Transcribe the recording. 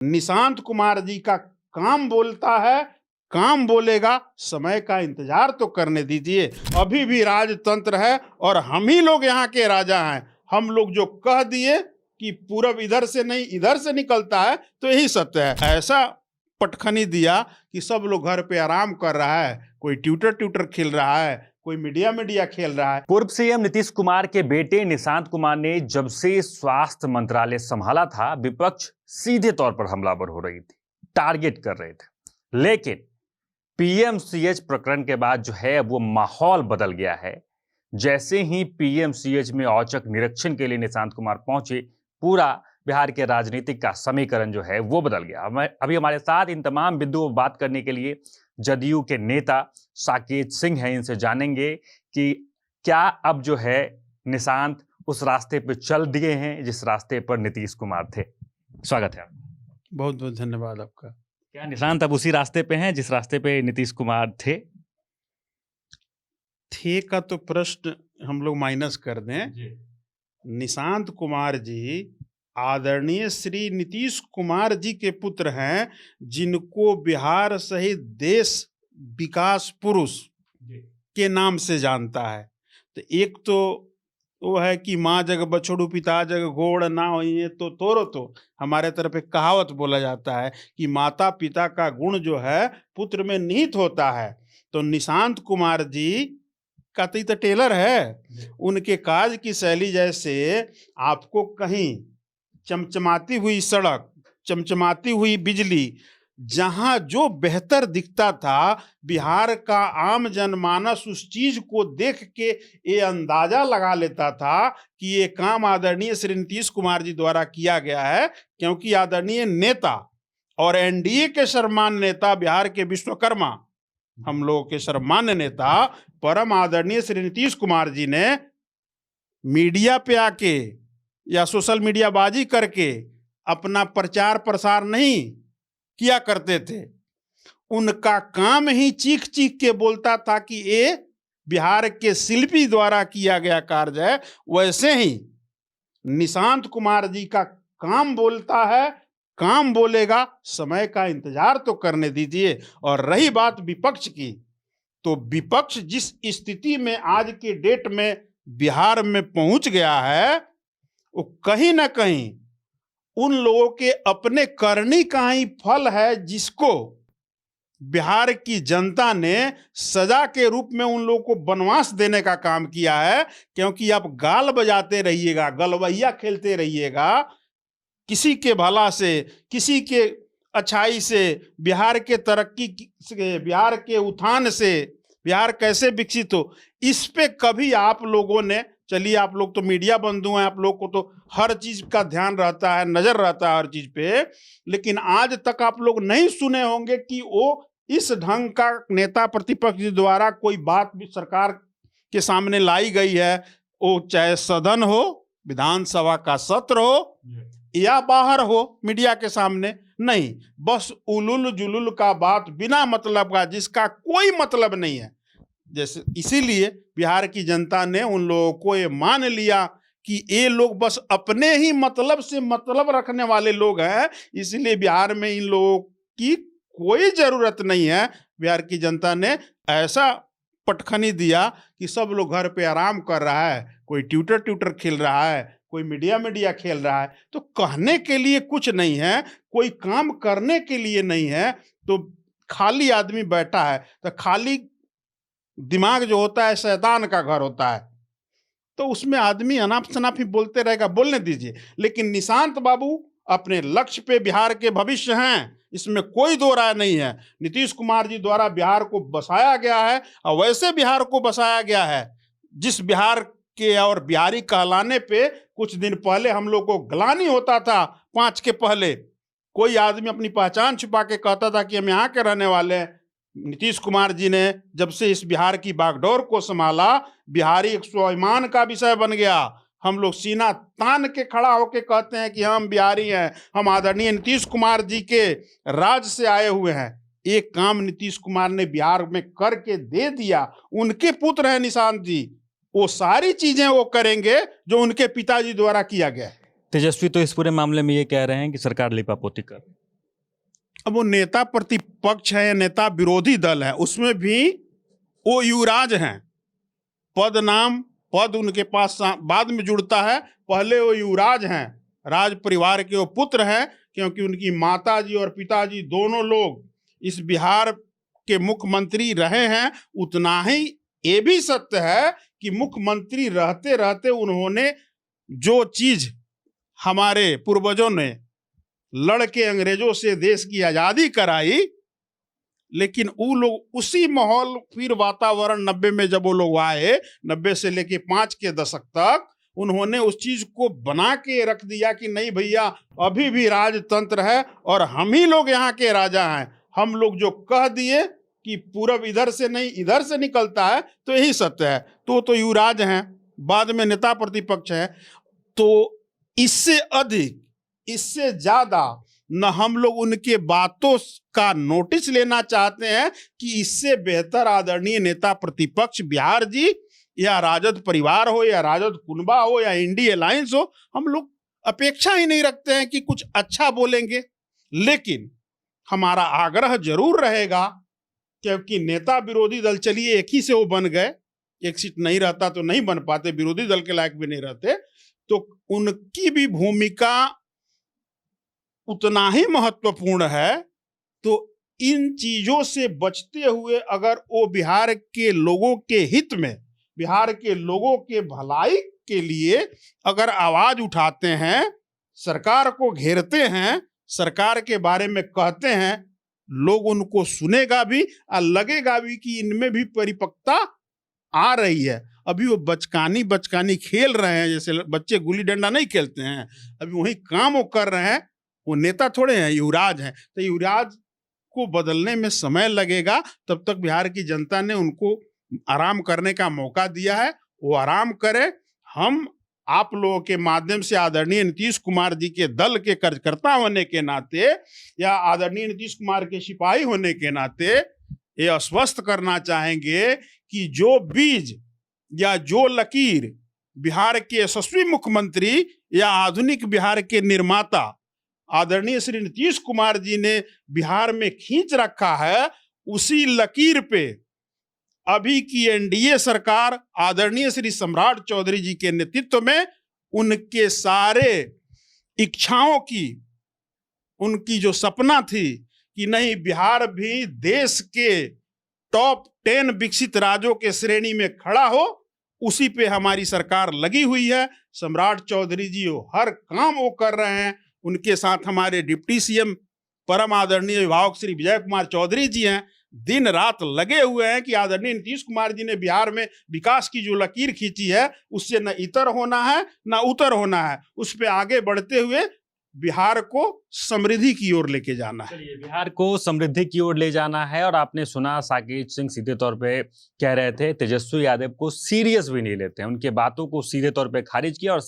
निशांत कुमार जी का काम बोलता है, काम बोलेगा, समय का इंतजार तो करने दीजिए। अभी भी राजतंत्र है और हम ही लोग यहाँ के राजा हैं। हम लोग जो कह दिए कि पूरब इधर से नहीं इधर से निकलता है, तो यही सत्य है। ऐसा पटखनी दिया कि सब लोग घर पे आराम कर रहा है, कोई ट्यूटर खेल रहा है, कोई मीडिया खेल रहा है। पूर्व सीएम नीतीश कुमार के बेटे निशांत कुमार ने जब से स्वास्थ्य मंत्रालय संभाला था, विपक्ष सीधे तौर पर हमलावर हो रही थी, टारगेट कर रहे थे। लेकिन पीएमसीएच प्रकरण के बाद जो है वो माहौल बदल गया है। जैसे ही पीएमसीएच में औचक निरीक्षण के लिए निशांत कुमार पहुंचे, पूरा बिहार के राजनीतिक का समीकरण जो है वो बदल गया। अभी हमारे साथ इन तमाम बिंदुओं पर बात करने के लिए जदयू के नेता साकेत सिंह हैं। इनसे जानेंगे कि क्या अब जो है निशांत उस रास्ते पर चल दिए हैं जिस रास्ते पर नीतीश कुमार थे। स्वागत है आपका। बहुत बहुत धन्यवाद आपका। क्या निशांत अब उसी रास्ते पे हैं जिस रास्ते पे नीतीश कुमार थे? थे का तो प्रश्न हम लोग माइनस कर दें। निशांत कुमार जी आदरणीय श्री नीतीश कुमार जी के पुत्र हैं, जिनको बिहार सहित देश विकास पुरुष के नाम से जानता है। तो एक तो वो है कि माँ जग बछड़ू पिता जग घोड़ ना होइए तो तोरो, तो हमारे तरफ एक कहावत बोला जाता है कि माता पिता का गुण जो है पुत्र में निहित होता है। तो निशांत कुमार जी का तो टेलर है, उनके काज की शैली जैसे आपको कहीं चमचमाती हुई सड़क, चमचमाती हुई बिजली, जहां जो बेहतर दिखता था, बिहार का आम जनमानस उस चीज को देख के ये अंदाजा लगा लेता था कि ये काम आदरणीय श्री नीतीश कुमार जी द्वारा किया गया है। क्योंकि आदरणीय नेता और एनडीए के सर्वमान्य नेता, बिहार के विश्वकर्मा, हम लोगों के सर्वमान्य नेता परम आदरणीय श्री नीतीश कुमार जी ने मीडिया पे आके या सोशल मीडिया बाजी करके अपना प्रचार प्रसार नहीं किया करते थे। उनका काम ही चीख चीख के बोलता था कि ये बिहार के शिल्पी द्वारा किया गया कार्य है। वैसे ही निशांत कुमार जी का काम बोलता है, काम बोलेगा, समय का इंतजार तो करने दीजिए। और रही बात विपक्ष की, तो विपक्ष जिस स्थिति में आज के डेट में बिहार में पहुंच गया है, वो कहीं ना कहीं उन लोगों के अपने करनी का ही फल है, जिसको बिहार की जनता ने सजा के रूप में उन लोगों को वनवास देने का काम किया है। क्योंकि आप गाल बजाते रहिएगा, गलवैया खेलते रहिएगा, किसी के भला से, किसी के अच्छाई से, बिहार के तरक्की से, बिहार के उत्थान से, बिहार कैसे विकसित हो, इस पे कभी आप लोगों ने, चलिए आप लोग तो मीडिया बंधु हैं, आप लोग को तो हर चीज का ध्यान रहता है, नजर रहता है हर चीज पे, लेकिन आज तक आप लोग नहीं सुने होंगे कि वो इस ढंग का नेता प्रतिपक्ष द्वारा कोई बात भी सरकार के सामने लाई गई है। वो चाहे सदन हो, विधानसभा का सत्र हो, या बाहर हो मीडिया के सामने, नहीं, बस उलुल जुलुल का बात बिना मतलब का, जिसका कोई मतलब नहीं है। जैसे इसीलिए बिहार की जनता ने उन लोगों को ये मान लिया कि ये लोग बस अपने ही मतलब से मतलब रखने वाले लोग हैं, इसलिए बिहार में इन लोगों की कोई जरूरत नहीं है। बिहार की जनता ने ऐसा पटखनी दिया कि सब लोग घर पे आराम कर रहा है, कोई ट्यूटर खेल रहा है, कोई मीडिया खेल रहा है। तो कहने के लिए कुछ नहीं है, कोई काम करने के लिए नहीं है, तो खाली आदमी बैठा है। तो खाली दिमाग जो होता है शैतान का घर होता है, तो उसमें आदमी अनाप शनाप ही बोलते रहेगा, बोलने दीजिए। लेकिन निशांत बाबू अपने लक्ष्य पे बिहार के भविष्य हैं, इसमें कोई दो राय नहीं है। नीतीश कुमार जी द्वारा बिहार को बसाया गया है, और वैसे बिहार को बसाया गया है जिस बिहार के और बिहारी कहलाने पे कुछ दिन पहले हम लोग को ग्लानि होता था। 5 के पहले कोई आदमी अपनी पहचान छुपा के कहता था कि हम यहाँ के रहने वाले हैं। नीतीश कुमार जी ने जब से इस बिहार की बागडोर को संभाला, बिहारी एक स्वाभिमान का विषय बन गया। हम लोग सीना तान के खड़ा होके कहते हैं कि हम बिहारी हैं, हम आदरणीय नीतीश कुमार जी के राज से आए हुए हैं। एक काम नीतीश कुमार ने बिहार में करके दे दिया। उनके पुत्र हैं निशांत जी, वो सारी चीजें वो करेंगे जो उनके पिताजी द्वारा किया गया है। तेजस्वी तो इस पूरे मामले में ये कह रहे हैं कि सरकार लिपापोती कर, अब वो नेता प्रतिपक्ष है या नेता विरोधी दल है, उसमें भी वो युवराज हैं। पद उनके पास बाद में जुड़ता है, पहले वो युवराज हैं, राज परिवार के वो पुत्र हैं, क्योंकि उनकी माताजी और पिताजी दोनों लोग इस बिहार के मुख्यमंत्री रहे हैं। उतना ही ये भी सत्य है कि मुख्यमंत्री रहते रहते उन्होंने जो चीज हमारे पूर्वजों ने लड़ के अंग्रेजों से देश की आजादी कराई, लेकिन वो लोग उसी माहौल फिर वातावरण 90 में जब वो लोग आए, 90 से लेके 5 के दशक तक उन्होंने उस चीज को बना के रख दिया कि नहीं भैया, अभी भी राजतंत्र है और हम ही लोग यहाँ के राजा हैं। हम लोग जो कह दिए कि पूरब इधर से नहीं इधर से निकलता है, तो यही सत्य है। तो युवराज हैं, बाद में नेता प्रतिपक्ष है। तो इससे अधिक, इससे ज्यादा न हम लोग उनके बातों का नोटिस लेना चाहते हैं कि इससे बेहतर आदरणीय नेता प्रतिपक्ष बिहार जी या राजद परिवार हो या राजद कुनबा हो या इंडी अलायंस हो, हम लोग अपेक्षा ही नहीं रखते हैं कि कुछ अच्छा बोलेंगे। लेकिन हमारा आग्रह जरूर रहेगा, क्योंकि नेता विरोधी दल, चलिए एक ही से वो बन गए, एक सीट नहीं रहता तो नहीं बन पाते, विरोधी दल के लायक भी नहीं रहते, तो उनकी भी भूमिका उतना ही महत्वपूर्ण है। तो इन चीजों से बचते हुए अगर वो बिहार के लोगों के हित में, बिहार के लोगों के भलाई के लिए अगर आवाज उठाते हैं, सरकार को घेरते हैं, सरकार के बारे में कहते हैं, लोग उनको सुनेगा भी और लगेगा भी कि इनमें भी परिपक्वता आ रही है। अभी वो बचकानी खेल रहे हैं, जैसे बच्चे गुल्ली डंडा नहीं खेलते हैं, अभी वही काम वो कर रहे हैं। वो नेता थोड़े हैं, युवराज हैं। तो युवराज को बदलने में समय लगेगा, तब तक बिहार की जनता ने उनको आराम करने का मौका दिया है, वो आराम करे। हम आप लोगों के माध्यम से आदरणीय नीतीश कुमार जी के दल के कार्यकर्ता होने के नाते या आदरणीय नीतीश कुमार के सिपाही होने के नाते ये आश्वस्त करना चाहेंगे कि जो बीज या जो लकीर बिहार के यशस्वी मुख्यमंत्री या आधुनिक बिहार के निर्माता आदरणीय श्री नीतीश कुमार जी ने बिहार में खींच रखा है, उसी लकीर पे अभी की एनडीए सरकार आदरणीय श्री सम्राट चौधरी जी के नेतृत्व में उनके सारे इच्छाओं की, उनकी जो सपना थी कि नहीं बिहार भी देश के टॉप 10 विकसित राज्यों के श्रेणी में खड़ा हो, उसी पे हमारी सरकार लगी हुई है। सम्राट चौधरी जी हर काम वो कर रहे हैं। उनके साथ हमारे डिप्टी सीएम परम आदरणीय अभिभावक श्री विजय कुमार चौधरी जी हैं, दिन रात लगे हुए हैं कि आदरणीय नीतीश कुमार जी ने बिहार में विकास की जो लकीर खींची है, उससे न इतर होना है न उतर होना है, उस पे आगे बढ़ते हुए बिहार को समृद्धि की ओर लेके जाना है। चलिए, बिहार को समृद्धि की ओर ले जाना है। और आपने सुना साकेत सिंह सीधे तौर पे कह रहे थे तेजस्वी यादव को सीरियस भी नहीं लेते हैं, उनके बातों को सीधे तौर पे खारिज किया और